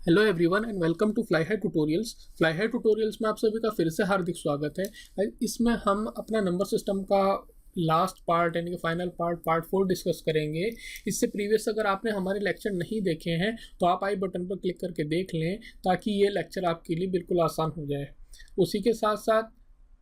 Hello everyone and welcome to FlyHigh tutorials. FlyHigh tutorials में आप सभी का फिर से हार्दिक स्वागत है। इसमें हम अपना नंबर सिस्टम का लास्ट पार्ट यानी कि फाइनल पार्ट 4 डिस्कस करेंगे। इससे प्रीवियस अगर आपने हमारे लेक्चर नहीं देखे हैं तो आप आई बटन पर क्लिक करके देख लें ताकि ये लेक्चर आपके लिए बिल्कुल आसान हो जाए। उसी के साथ साथ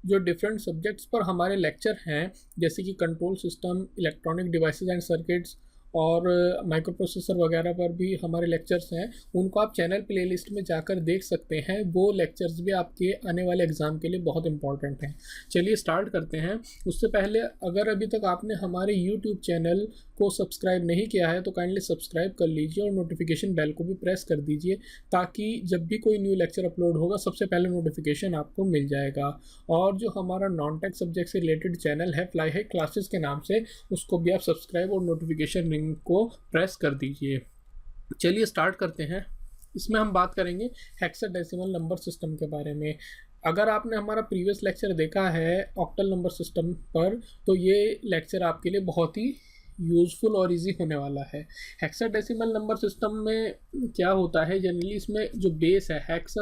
जो डिफरेंट सब्जेक्ट्स पर हमारे लेक्चर हैं जैसे कि control system, electronic devices and circuits और माइक्रो प्रोसेसर वगैरह पर भी हमारे लेक्चर्स हैं, उनको आप चैनल प्लेलिस्ट में जाकर देख सकते हैं। वो लेक्चर्स भी आपके आने वाले एग्ज़ाम के लिए बहुत इंपॉर्टेंट हैं। चलिए स्टार्ट करते हैं। उससे पहले अगर अभी तक आपने हमारे यूट्यूब चैनल को सब्सक्राइब नहीं किया है तो काइंडली सब्सक्राइब कर लीजिए और नोटिफिकेशन बेल को भी प्रेस कर दीजिए ताकि जब भी कोई न्यू लेक्चर अपलोड होगा सबसे पहले नोटिफिकेशन आपको मिल जाएगा। और जो हमारा नॉन टेक सब्जेक्ट से रिलेटेड चैनल है फ्लाईहाई क्लासेस के नाम से, उसको भी आप सब्सक्राइब और नोटिफिकेशन रिंग को प्रेस कर दीजिए। चलिए स्टार्ट करते हैं। इसमें हम बात करेंगे हेक्साडेसिमल नंबर सिस्टम के बारे में। अगर आपने हमारा प्रीवियस लेक्चर देखा है ऑक्टल नंबर सिस्टम पर तो ये लेक्चर आपके लिए बहुत ही यूज़फुल और इजी होने वाला है। हेक्साडेसिमल नंबर सिस्टम में क्या होता है जनरली, इसमें जो बेस है हेक्स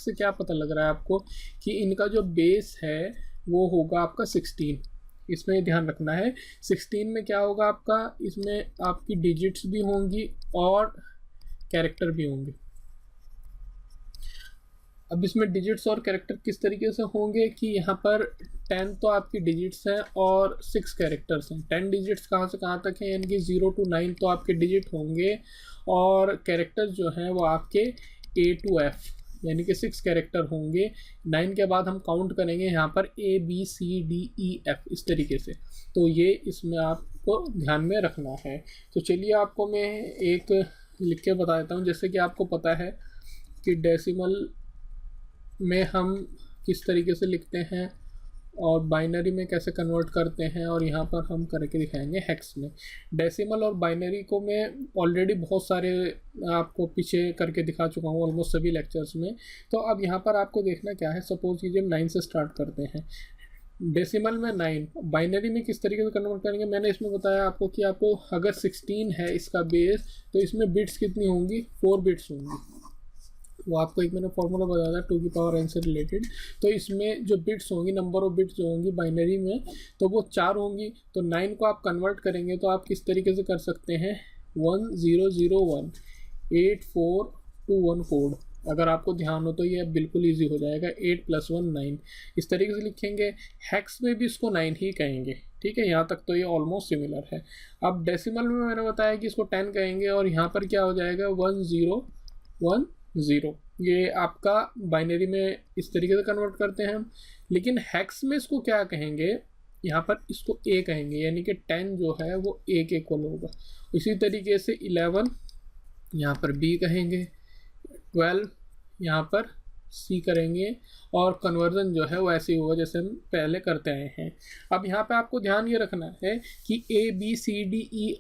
से क्या पता लग रहा है आपको कि इनका जो बेस है वो होगा आपका 16। इसमें ध्यान रखना है 16 में क्या होगा आपका, इसमें आपकी डिजिट्स भी होंगी और कैरेक्टर भी होंगे। अब इसमें डिजिट्स और कैरेक्टर किस तरीके से होंगे कि यहाँ पर 10 तो आपकी डिजिट्स हैं और 6 कैरेक्टर्स हैं। 10 डिजिट्स कहाँ से कहाँ तक हैं यानी कि 0 to 9 तो आपके डिजिट होंगे और कैरेक्टर्स जो हैं वो आपके A to F यानी कि 6 कैरेक्टर होंगे। 9 के बाद हम काउंट करेंगे यहाँ पर A B C D E F इस तरीके से। तो ये इसमें आपको ध्यान में रखना है। तो चलिए आपको मैं एक लिख के बता देता हूँ। जैसे कि आपको पता है कि डेसिमल में हम किस तरीके से लिखते हैं और बाइनरी में कैसे कन्वर्ट करते हैं, और यहाँ पर हम करके दिखाएंगे हेक्स में। डेसिमल और बाइनरी को मैं ऑलरेडी बहुत सारे आपको पीछे करके दिखा चुका हूँ ऑलमोस्ट सभी लेक्चर्स में। तो अब यहाँ पर आपको देखना क्या है, सपोज कीजिए हम 9 से स्टार्ट करते हैं। डेसिमल में 9, बाइनरी में किस तरीके से कन्वर्ट करेंगे मैंने इसमें बताया आपको कि आपको अगर 16 है इसका बेस तो इसमें बिट्स कितनी होंगी, 4 बिट्स होंगी। वो आपको एक मैंने फॉर्मूला बताया था 2 की पावर n से रिलेटेड। तो इसमें जो बिट्स होंगी, नंबर ऑफ बिट्स जो होंगी बाइनरी में, तो वो 4 होंगी। तो 9 को आप कन्वर्ट करेंगे तो आप किस तरीके से कर सकते हैं, 1001 8421 कोड। अगर आपको ध्यान हो तो ये बिल्कुल ईजी हो जाएगा। 8 + 1 9 इस तरीके से लिखेंगे। हेक्स में भी इसको 9 ही कहेंगे, ठीक है। यहाँ तक तो ये ऑलमोस्ट सिमिलर है। अब डेसिमल में मैंने बताया कि इसको 10 कहेंगे और यहाँ पर क्या हो जाएगा 1010। ये आपका बाइनरी में इस तरीके से कन्वर्ट करते हैं हम। लेकिन हेक्स में इसको क्या कहेंगे, यहाँ पर इसको A कहेंगे यानी कि 10 जो है वो A के इक्वल होगा। इसी तरीके से 11 यहाँ पर B कहेंगे, 12 यहाँ पर C करेंगे और कन्वर्जन जो है वो ऐसे ही होगा जैसे हम पहले करते आए हैं। अब यहाँ पे आपको ध्यान ये रखना है कि A B C D E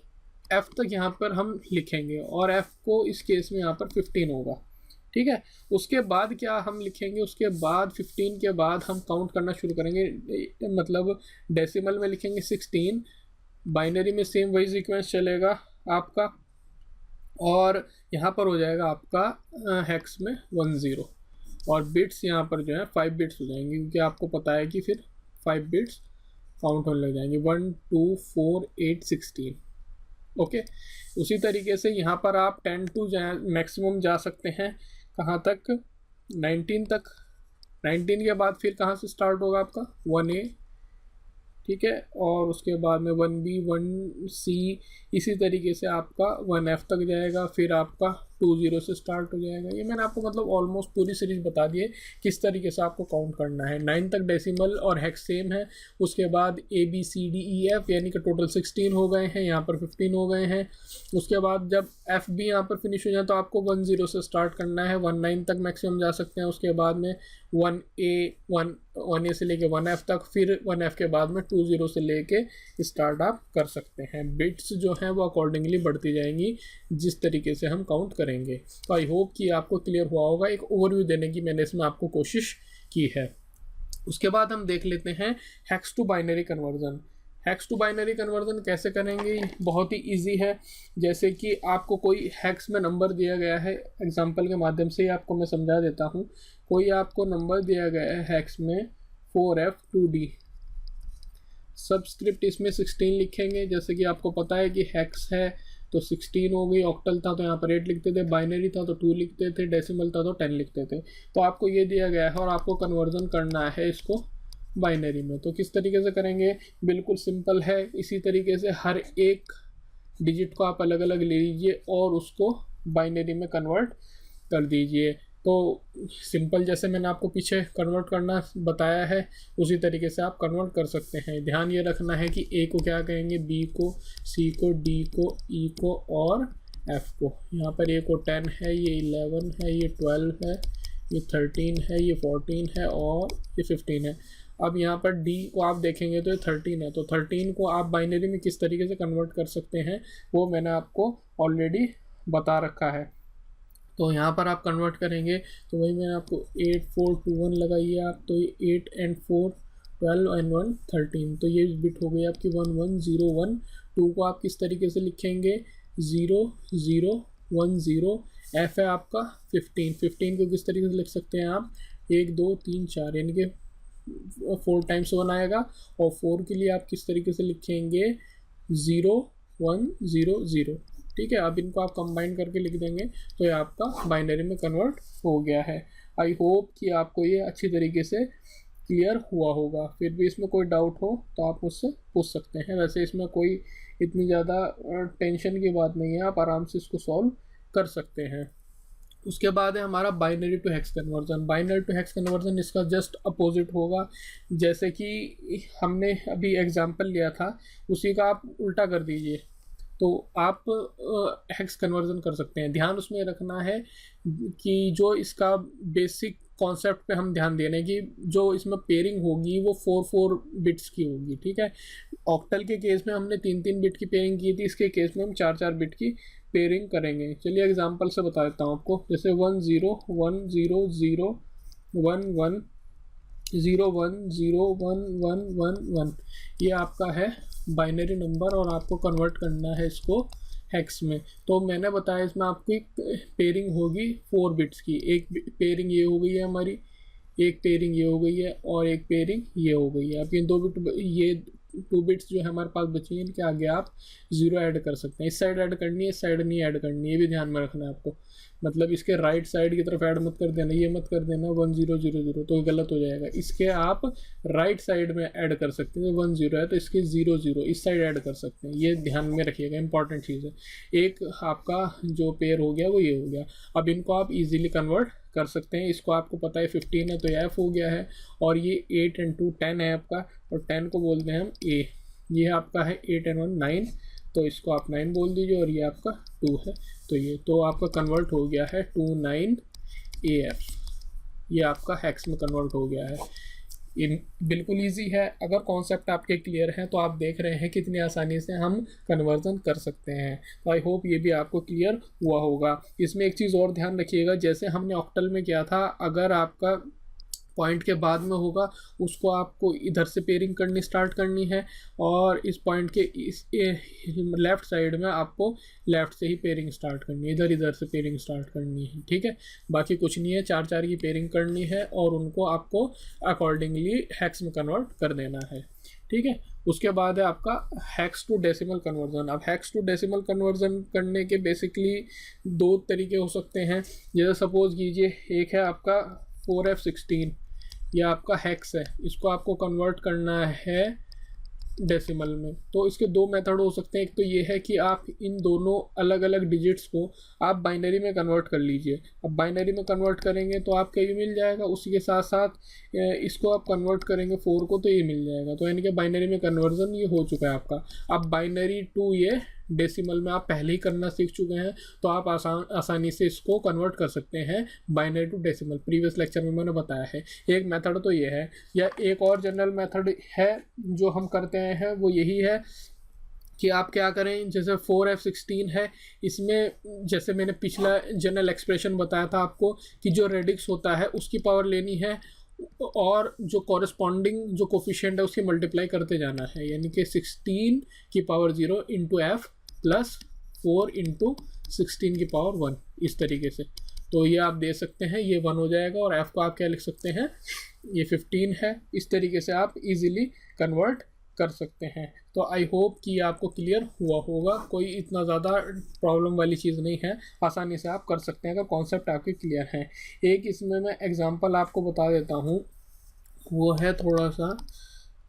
F तक यहाँ पर हम लिखेंगे और F को इस केस में यहाँ पर 15 होगा, ठीक है। उसके बाद क्या हम लिखेंगे, उसके बाद 15 के बाद हम काउंट करना शुरू करेंगे। मतलब डेसिमल में लिखेंगे 16, बाइनरी में सेम वही सीक्वेंस चलेगा आपका और यहाँ पर हो जाएगा आपका हेक्स में 10 और बिट्स यहाँ पर जो है 5 बिट्स हो जाएंगे क्योंकि आपको पता है कि फिर 5 बिट्स काउंट होने लग जाएंगे 1 2 4 8 16। ओके उसी तरीके से यहाँ पर आप 10 to मैक्सिमम जा सकते हैं कहाँ तक, 19 तक। 19 के बाद फिर कहाँ से स्टार्ट होगा आपका 1A, ठीक है, और उसके बाद में 1B 1C इसी तरीके से आपका 1F तक जाएगा। फिर आपका 20 से स्टार्ट हो जाएगा। ये मैंने आपको मतलब ऑलमोस्ट पूरी सीरीज बता दी है किस तरीके से आपको काउंट करना है। 9 तक डेसिमल और हेक्स सेम है। उसके बाद A B C D E F यानी कि टोटल 16 हो गए हैं, यहाँ पर 15 हो गए हैं। उसके बाद जब F भी यहाँ पर फिनिश हो जाए तो आपको 10 से स्टार्ट करना है, 19 तक मैक्सिमम जा सकते हैं। उसके बाद में 1A से लेके 1F तक, फिर 1F के बाद में 20 से लेके स्टार्ट आप कर सकते हैं। बिट्स जो हैं वो अकॉर्डिंगली बढ़ती जाएंगी जिस तरीके से हम काउंट करेंगे। तो आई होप कि आपको क्लियर हुआ होगा। एक ओवरव्यू देने की मैंने इसमें आपको कोशिश की है। उसके बाद हम देख लेते हैं hex to binary conversion. Hex to binary conversion कैसे करेंगे, बहुत ही इजी है। जैसे कि आपको कोई हैक्स में नंबर दिया गया है, एग्जांपल के माध्यम से आपको मैं समझा देता हूँ। कोई आपको नंबर दिया गया है हैक्स में 4F2D, सबस्क्रिप्ट इसमें 16 लिखेंगे। जैसे कि आपको पता है कि हैक्स है तो 16 हो गई, ऑक्टल था तो यहाँ पर 8 लिखते थे, बाइनरी था तो 2 लिखते थे, डेसिमल था तो 10 लिखते थे। तो आपको ये दिया गया है और आपको कन्वर्जन करना है इसको बाइनरी में। तो किस तरीके से करेंगे, बिल्कुल सिंपल है। इसी तरीके से हर एक डिजिट को आप अलग अलग ले लीजिए और उसको बाइनरी में कन्वर्ट कर दीजिए। तो सिंपल, जैसे मैंने आपको पीछे कन्वर्ट करना बताया है उसी तरीके से आप कन्वर्ट कर सकते हैं। ध्यान ये रखना है कि ए को क्या कहेंगे, बी को, सी को, डी को, ई को और एफ को। यहाँ पर ए को 10 है, ये 11 है, ये 12 है, ये 13 है, ये 14 है और ये 15 है। अब यहाँ पर डी को आप देखेंगे तो ये 13 है। तो 13 को आप बाइनरी में किस तरीके से कन्वर्ट कर सकते हैं वो मैंने आपको ऑलरेडी बता रखा है। तो यहाँ पर आप कन्वर्ट करेंगे तो वही मैंने आपको 8 4 2 1 लगाइए आप, तो ये 8 and 4 12 and 1 13। तो ये बिट हो गई आपकी 1 1 0 1। 2 को आप किस तरीके से लिखेंगे, 0 0 1 0। एफ है आपका 15। 15 को किस तरीके से लिख सकते हैं आप, 1 2 3 4, यानी कि 4 टाइम्स 1 आएगा। और 4 के लिए आप किस तरीके से लिखेंगे, 0 1 0 0। ठीक है, अब इनको आप कंबाइन करके लिख देंगे तो ये आपका बाइनरी में कन्वर्ट हो गया है। आई होप कि आपको ये अच्छी तरीके से क्लियर हुआ होगा। फिर भी इसमें कोई डाउट हो तो आप मुझसे पूछ सकते हैं। वैसे इसमें कोई इतनी ज़्यादा टेंशन की बात नहीं है, आप आराम से इसको सॉल्व कर सकते हैं। उसके बाद है हमारा binary to hex conversion. Binary to hex conversion इसका जस्ट अपोजिट होगा। जैसे कि हमने अभी एग्जांपल लिया था उसी का आप उल्टा कर दीजिए तो आप हेक्स कन्वर्जन कर सकते हैं। ध्यान उसमें रखना है कि जो इसका बेसिक कॉन्सेप्ट पे हम ध्यान दे रहे हैं कि जो इसमें पेयरिंग होगी वो 4 बिट्स की होगी। ठीक है, ऑक्टल के केस में हमने 3 बिट की पेयरिंग की थी, इसके केस में हम 4 बिट की पेयरिंग करेंगे। चलिए एग्जांपल से बता देता हूँ आपको। जैसे 1 0 1 0 0 1 1 0 1 0 1 1 1 1, ये आपका है बाइनरी नंबर और आपको कन्वर्ट करना है इसको हेक्स में। तो मैंने बताया इसमें आपकी पेयरिंग होगी 4 बिट्स की। एक पेयरिंग ये हो गई है हमारी, एक पेयरिंग ये हो गई है और एक पेयरिंग ये हो गई है। अब ये 2 बिट, ये 2 बिट्स जो है हमारे पास बची हैं, इनके आगे आप 0 ऐड कर सकते हैं। इस साइड ऐड करनी है, इस साइड नहीं ऐड करनी है, ये भी ध्यान में रखना है आपको। मतलब इसके राइट साइड की तरफ ऐड मत कर देना, ये मत कर देना 1 0 0 0, तो गलत हो जाएगा। इसके आप राइट साइड में ऐड कर सकते हैं। 1 0 है तो इसके 0 0 इस साइड ऐड कर सकते हैं। ये ध्यान में रखिएगा, इंपॉर्टेंट चीज़ है। एक आपका जो पेयर हो गया वो ये हो गया। अब इनको आप इजीली कन्वर्ट कर सकते हैं। इसको आपको पता है 15 है तो ये एफ हो गया है, और ये 8 and 2 10 है आपका, और 10 को बोलते हैं हम ए। ये आपका है 8 and 1 9, तो इसको आप 9 बोल दीजिए, और ये आपका 2 है तो ये तो आपका कन्वर्ट हो गया है 29 AF। ये आपका हेक्स में कन्वर्ट हो गया है। इन बिल्कुल इजी है। अगर कॉन्सेप्ट आपके क्लियर हैं तो आप देख रहे हैं कितनी आसानी से हम कन्वर्जन कर सकते हैं। तो आई होप ये भी आपको क्लियर हुआ होगा। इसमें एक चीज़ और ध्यान रखिएगा, जैसे हमने ऑक्टल में किया था, अगर आपका पॉइंट के बाद में होगा उसको आपको इधर से पेयरिंग करनी स्टार्ट करनी है, और इस पॉइंट के इस लेफ़्ट साइड में आपको लेफ़्ट से ही पेयरिंग स्टार्ट करनी है, इधर से पेयरिंग स्टार्ट करनी है। ठीक है, बाकी कुछ नहीं है, 4 की पेयरिंग करनी है और उनको आपको अकॉर्डिंगली हेक्स में कन्वर्ट कर देना है। ठीक है, उसके बाद है आपका हेक्स टू डेसिमल कन्वर्जन। अब हेक्स टू डेसिमल कन्वर्जन करने के बेसिकली 2 तरीके हो सकते हैं। जैसे सपोज कीजिए एक है आपका 4F16, यह आपका हेक्स है, इसको आपको कन्वर्ट करना है डेसिमल में। तो इसके 2 मेथड हो सकते हैं। एक तो ये है कि आप इन दोनों अलग अलग डिजिट्स को आप बाइनरी में कन्वर्ट कर लीजिए। अब बाइनरी में कन्वर्ट करेंगे तो आपको ये मिल जाएगा, उसी के साथ साथ इसको आप कन्वर्ट करेंगे 4 को तो ये मिल जाएगा। तो यानी कि बाइनरी में कन्वर्जन ये हो चुका है आपका। अब बाइनरी टू ये डेसिमल में आप पहले ही करना सीख चुके हैं, तो आप आसानी से इसको कन्वर्ट कर सकते हैं binary to decimal. Previous lecture में मैंने बताया है। एक मेथड तो ये है, या एक और जनरल मेथड है जो हम करते हैं वो यही है कि आप क्या करें, जैसे 4F16 है, इसमें जैसे मैंने पिछला जनरल एक्सप्रेशन बताया था आपको कि जो रेडिक्स होता है उसकी पावर लेनी है और जो कॉरेस्पॉन्डिंग जो कोफिशिएंट है उसकी मल्टीप्लाई करते जाना है, यानी कि 16 की power 0 into F plus 4 into 16 की पावर 1, इस तरीके से। तो ये आप दे सकते हैं, ये 1 हो जाएगा और एफ को आप क्या लिख सकते हैं, ये 15 है। इस तरीके से आप इजीली कन्वर्ट कर सकते हैं। तो आई होप कि आपको क्लियर हुआ होगा, कोई इतना ज़्यादा प्रॉब्लम वाली चीज़ नहीं है, आसानी से आप कर सकते हैं अगर कॉन्सेप्ट आपके क्लियर हैं। एक इसमें मैं एग्जांपल आपको बता देता हूँ, वो है थोड़ा सा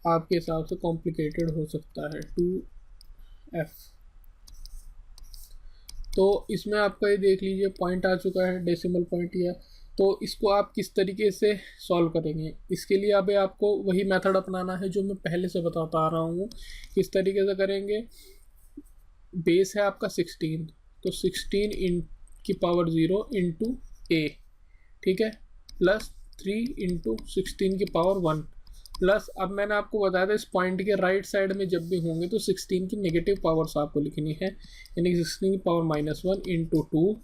आपके हिसाब से कॉम्प्लिकेटेड हो सकता है, 2f। तो इसमें आपका ये देख लीजिए पॉइंट आ चुका है, डेसिमल पॉइंट यह। तो इसको आप किस तरीके से सॉल्व करेंगे, इसके लिए अब आपको वही मेथड अपनाना है जो मैं पहले से बताता आ रहा हूँ। किस तरीके से करेंगे, बेस है आपका 16, तो 16 इन की पावर 0 इंटू ए, ठीक है, प्लस 3 इंटू 16 की पावर 1 प्लस, अब मैंने आपको बताया था इस पॉइंट के राइट साइड में जब भी होंगे तो 16 की नेगेटिव पावर्स आपको लिखनी है, यानी कि 16 की पावर -1 इंटू 2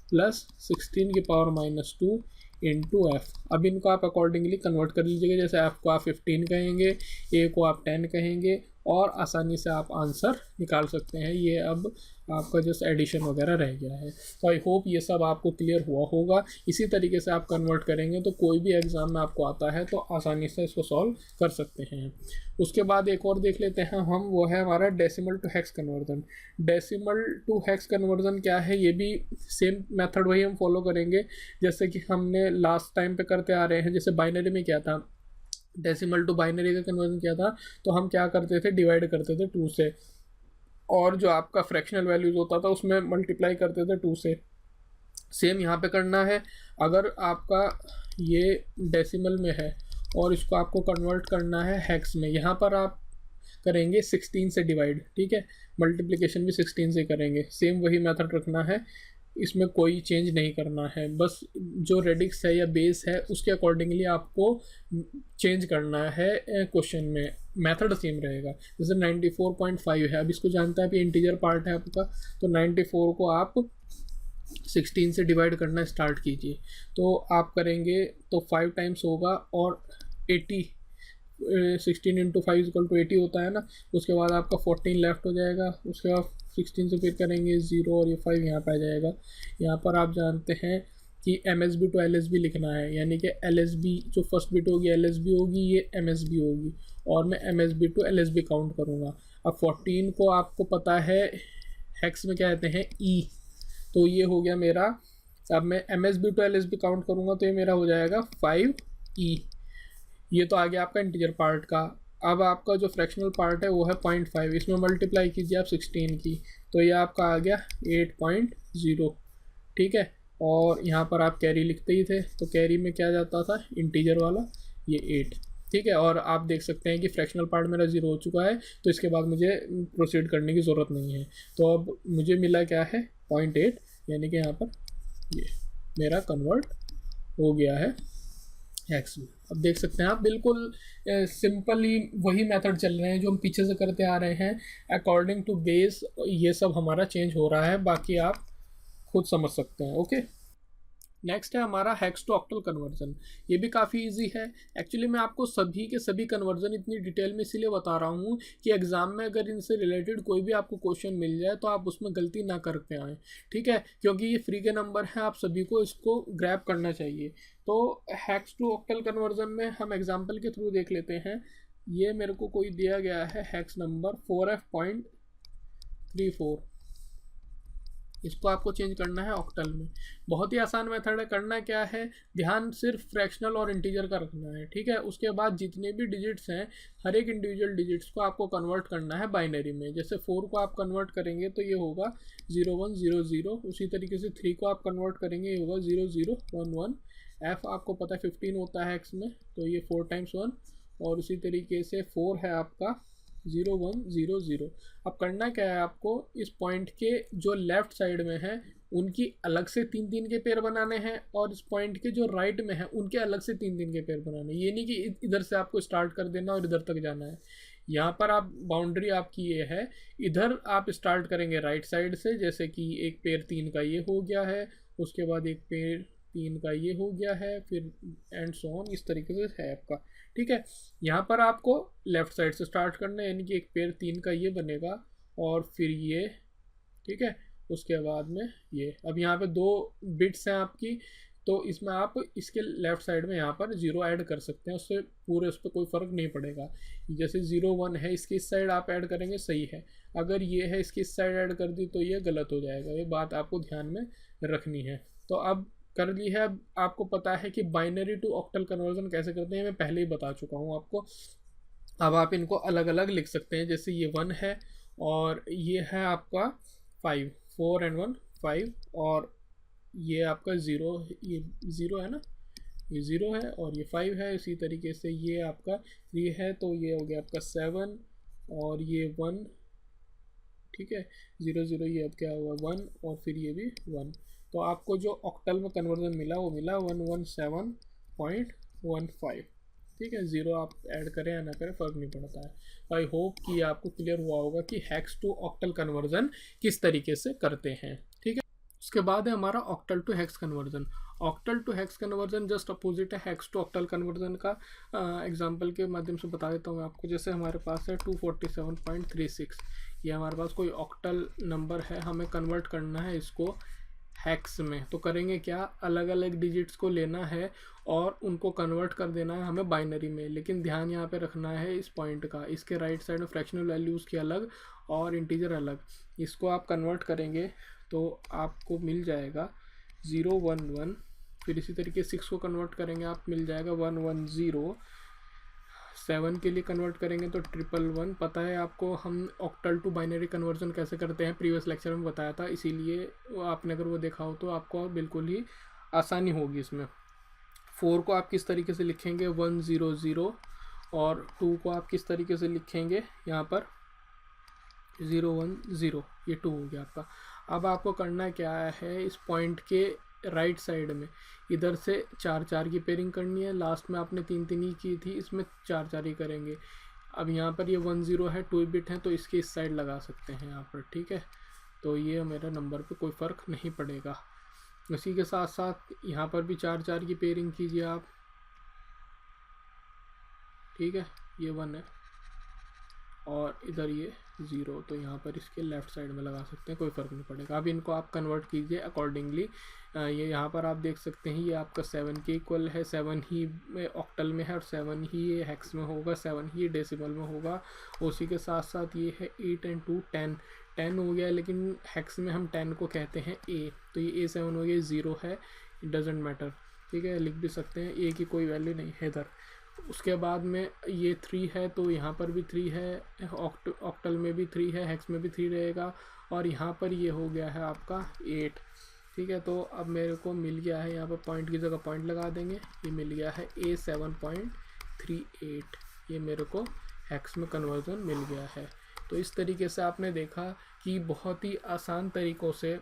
प्लस 16 की पावर -2 इंटू एफ। अब इनको आप अकॉर्डिंगली कन्वर्ट कर लीजिएगा, जैसे एफ को आप 15 कहेंगे, ए को आप 10 कहेंगे, और आसानी से आप आंसर निकाल सकते हैं। ये अब आपका जस्ट एडिशन वगैरह रह गया है। तो आई होप ये सब आपको क्लियर हुआ होगा। इसी तरीके से आप कन्वर्ट करेंगे तो कोई भी एग्ज़ाम में आपको आता है तो आसानी से इसको सॉल्व कर सकते हैं। उसके बाद एक और देख लेते हैं हम, वो है हमारा decimal to hex conversion. Decimal to hex conversion क्या है, ये भी सेम मेथड वही हम फॉलो करेंगे जैसे कि हमने लास्ट टाइम पे करते आ रहे हैं। जैसे बाइनरी में क्या था, डेसिमल टू बाइनरी का कन्वर्जन किया था, तो हम क्या करते थे, डिवाइड करते थे 2 से, और जो आपका फ्रैक्शनल वैल्यूज़ होता था उसमें मल्टीप्लाई करते थे 2 से। सेम यहाँ पे करना है। अगर आपका ये डेसिमल में है और इसको आपको कन्वर्ट करना है हेक्स में, यहाँ पर आप करेंगे 16 से डिवाइड, ठीक है, मल्टीप्लिकेशन भी 16 से करेंगे। सेम वही मेथड रखना है, इसमें कोई चेंज नहीं करना है, बस जो रेडिक्स है या बेस है उसके अकॉर्डिंगली आपको चेंज करना है। क्वेश्चन में मेथड सेम रहेगा। जैसे 94.5 है, अब इसको जानता है कि इंटीजर पार्ट है आपका, तो 94 को आप 16 से डिवाइड करना स्टार्ट कीजिए। तो आप करेंगे तो 5 टाइम्स होगा, और 80 16 इंटू 5 इक्वल टू 80 होता है ना। उसके बाद आपका 14 लेफ्ट हो जाएगा, उसके बाद 16 से फिर करेंगे 0 और ये 5 यहाँ पर आ जाएगा। यहाँ पर आप जानते हैं कि MSB टू LSB लिखना है, यानी कि LSB जो फर्स्ट बिट होगी LSB होगी, ये MSB होगी, और मैं MSB टू LSB काउंट करूँगा। अब 14 को आपको पता है हेक्स में क्या कहते हैं, E, तो ये हो गया मेरा। अब मैं MSB टू LSB काउंट करूँगा तो ये मेरा हो जाएगा 5E। ये तो आ गया आपका इंटीजर पार्ट का। अब आपका जो फ्रैक्शनल पार्ट है वो है 0.5, इसमें मल्टीप्लाई कीजिए आप 16 की, तो ये आपका आ गया 8.0, ठीक है। और यहाँ पर आप कैरी लिखते ही थे, तो कैरी में क्या जाता था, इंटीजर वाला, ये 8, ठीक है। और आप देख सकते हैं कि फ्रैक्शनल पार्ट मेरा 0 हो चुका है, तो इसके बाद मुझे प्रोसीड करने की ज़रूरत नहीं है। तो अब मुझे मिला क्या है, 0.8, यानी कि यहाँ पर ये मेरा कन्वर्ट हो गया है हेक्स में। अब देख सकते हैं आप बिल्कुल सिंपली वही मेथड चल रहे हैं जो हम पीछे से करते आ रहे हैं। अकॉर्डिंग टू बेस ये सब हमारा चेंज हो रहा है, बाकी आप खुद समझ सकते हैं। ओके, नेक्स्ट है हमारा हेक्स टू ऑक्टल कन्वर्जन। ये भी काफ़ी इजी है। एक्चुअली मैं आपको सभी के सभी कन्वर्जन इतनी डिटेल में इसीलिए बता रहा हूँ कि एग्जाम में अगर इनसे रिलेटेड कोई भी आपको क्वेश्चन मिल जाए तो आप उसमें गलती ना कर के आएँ, ठीक है, क्योंकि ये फ्री के नंबर हैं, आप सभी को इसको ग्रैब करना चाहिए। तो हेक्स टू ऑक्टल कन्वर्जन में हम एग्जाम्पल के थ्रू देख लेते हैं। ये मेरे को कोई दिया गया है हेक्स नंबर 4F.34, इसको आपको चेंज करना है ऑक्टल में। बहुत ही आसान मेथड है। करना क्या है, ध्यान सिर्फ फ्रैक्शनल और इंटीजर का रखना है, ठीक है। उसके बाद जितने भी डिजिट्स हैं, हर एक इंडिविजुअल डिजिट्स को आपको कन्वर्ट करना है बाइनरी में। जैसे 4 को आप कन्वर्ट करेंगे तो ये होगा 0100, उसी तरीके से 3 को आप कन्वर्ट करेंगे, ये होगा 0011। एफ आपको पता है 15 होता है एक्स में, तो ये 4 टाइम्स 1, और उसी तरीके से 4 है आपका 0100। अब करना क्या है, आपको इस पॉइंट के जो लेफ्ट साइड में है उनकी अलग से 3-3 के पेयर बनाने हैं, और इस पॉइंट के जो राइट में है उनके अलग से 3-3 के पेयर बनाने हैं। ये नहीं कि इधर से आपको स्टार्ट कर देना और इधर तक जाना है। यहाँ पर आप बाउंड्री आपकी ये है, इधर आप स्टार्ट करेंगे राइट साइड से, जैसे कि एक पेयर 3 का ये हो गया है, उसके बाद एक पेयर 3 का ये हो गया है, फिर एंड सो ऑन, इस तरीके से है आपका। ठीक है, यहाँ पर आपको लेफ़्ट साइड से स्टार्ट करना है, यानी कि एक पेयर 3 का ये बनेगा और फिर ये, ठीक है, उसके बाद में ये। अब यहाँ पे 2 बिट्स हैं आपकी, तो इसमें आप इसके लेफ़्ट साइड में यहाँ पर 0 ऐड कर सकते हैं, उससे पूरे उस पर कोई फ़र्क नहीं पड़ेगा। जैसे 0 1 है, इसकी इस साइड आप ऐड करेंगे सही है, अगर ये है इसकी इस साइड ऐड कर दी तो ये गलत हो जाएगा, ये बात आपको ध्यान में रखनी है। तो अब कर ली है। अब आपको पता है कि बाइनरी टू ऑक्टल कन्वर्जन कैसे करते हैं, मैं पहले ही बता चुका हूँ आपको। अब आप इनको अलग अलग लिख सकते हैं, जैसे ये 1 है और ये है आपका 5, 4 and 1 5, और ये आपका 0, ये 0 है ना, ये 0 है और ये 5 है। इसी तरीके से ये आपका 3 है, तो ये हो गया आपका 7 और ये 1, ठीक है, 0 0, ये अब क्या हुआ 1 और फिर ये भी 1। तो आपको जो ऑक्टल में कन्वर्जन मिला वो मिला 117.15। ठीक है, 0 आप ऐड करें या ना करें फ़र्क नहीं पड़ता है। आई होप कि आपको क्लियर हुआ होगा कि हेक्स टू ऑक्टल कन्वर्जन किस तरीके से करते हैं। ठीक है, उसके बाद है हमारा octal to hex conversion. Octal to hex conversion just opposite है हेक्स टू ऑक्टल कन्वर्जन का। एग्जांपल के माध्यम से बता देता हूँ आपको। जैसे हमारे पास है 247.36, ये हमारे पास कोई ऑक्टल नंबर है, हमें कन्वर्ट करना है इसको हेक्स में। तो करेंगे क्या, अलग अलग डिजिट्स को लेना है और उनको कन्वर्ट कर देना है हमें बाइनरी में। लेकिन ध्यान यहाँ पे रखना है इस पॉइंट का, इसके राइट साइड में फ्रैक्शनल वैल्यूज़ की अलग और इंटीजर अलग। इसको आप कन्वर्ट करेंगे तो आपको मिल जाएगा 011, फिर इसी तरीके 6 को कन्वर्ट करेंगे आप, मिल जाएगा 110। 7 के लिए कन्वर्ट करेंगे तो 111। पता है आपको हम ऑक्टल टू बाइनरी कन्वर्जन कैसे करते हैं, प्रीवियस लेक्चर में बताया था, इसीलिए आपने अगर वो देखा हो तो आपको बिल्कुल ही आसानी होगी इसमें। 4 को आप किस तरीके से लिखेंगे 100, और 2 को आप किस तरीके से लिखेंगे यहाँ पर 010, ये 2 हो गया आपका। अब आपको करना क्या है, इस पॉइंट के राइट साइड में इधर से 4 4 की पेयरिंग करनी है। लास्ट में आपने 3 3 ही की थी, इसमें 4 4 ही करेंगे। अब यहाँ पर ये 10 है, 2 बिट है, तो इसके इस साइड लगा सकते हैं यहाँ पर। ठीक है, तो ये मेरा नंबर पे कोई फ़र्क नहीं पड़ेगा। इसी के साथ साथ यहाँ पर भी 4 4 की पेयरिंग कीजिए आप। ठीक है, ये 1 है और इधर ये 0, तो यहाँ पर इसके लेफ़्ट साइड में लगा सकते हैं, कोई फ़र्क नहीं पड़ेगा। अब इनको आप कन्वर्ट कीजिए अकॉर्डिंगली। ये यहाँ पर आप देख सकते हैं ये आपका 7 के इक्वल है, 7 ही ऑक्टल में है और 7 ही ये हेक्स में होगा, 7 ही डेसिमल में होगा। उसी के साथ साथ ये है 8 and 2 10 हो गया, लेकिन हेक्स में हम 10 को कहते हैं A, तो ये A7 हो गया, 0 है, इट डजेंट मैटर। ठीक है, लिख भी सकते हैं, A की कोई वैल्यू नहीं है इधर। उसके बाद में ये 3 है, तो यहाँ पर भी 3 है, ऑक्टल में भी 3 है, हेक्स में भी 3 रहेगा, और यहाँ पर ये हो गया है आपका 8। ठीक है, तो अब मेरे को मिल गया है, यहाँ पर पॉइंट की जगह पॉइंट लगा देंगे, ये मिल गया है A7.38, ये मेरे को हेक्स में कन्वर्जन मिल गया है। तो इस तरीके से आपने देखा कि बहुत ही आसान तरीक़ों से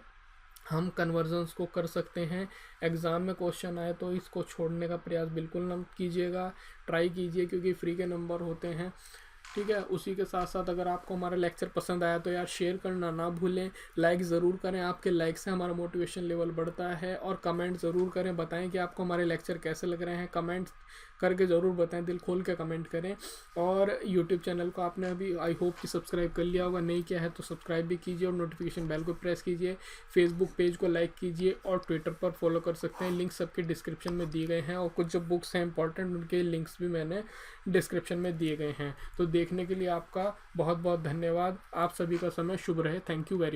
हम कन्वर्जन्स को कर सकते हैं। एग्ज़ाम में क्वेश्चन आए तो इसको छोड़ने का प्रयास बिल्कुल न कीजिएगा, ट्राई कीजिए, क्योंकि फ्री के नंबर होते हैं। ठीक है, उसी के साथ साथ अगर आपको हमारा लेक्चर पसंद आया तो यार शेयर करना ना भूलें, लाइक ज़रूर करें, आपके लाइक से हमारा मोटिवेशन लेवल बढ़ता है, और कमेंट ज़रूर करें, बताएं कि आपको हमारे लेक्चर कैसे लग रहे हैं, कमेंट करके ज़रूर बताएं, दिल खोल के कमेंट करें। और यूट्यूब चैनल को आपने अभी आई होप कि सब्सक्राइब कर लिया होगा, नहीं किया है तो सब्सक्राइब भी कीजिए और नोटिफिकेशन बेल को प्रेस कीजिए। फेसबुक पेज को लाइक कीजिए और ट्विटर पर फॉलो कर सकते हैं, लिंक सबके डिस्क्रिप्शन में दिए गए हैं, और कुछ जो बुक्स हैं इंपॉर्टेंट उनके लिंक्स भी मैंने डिस्क्रिप्शन में दिए गए हैं। तो देखने के लिए आपका बहुत बहुत धन्यवाद। आप सभी का समय शुभ रहे। Thank you very much.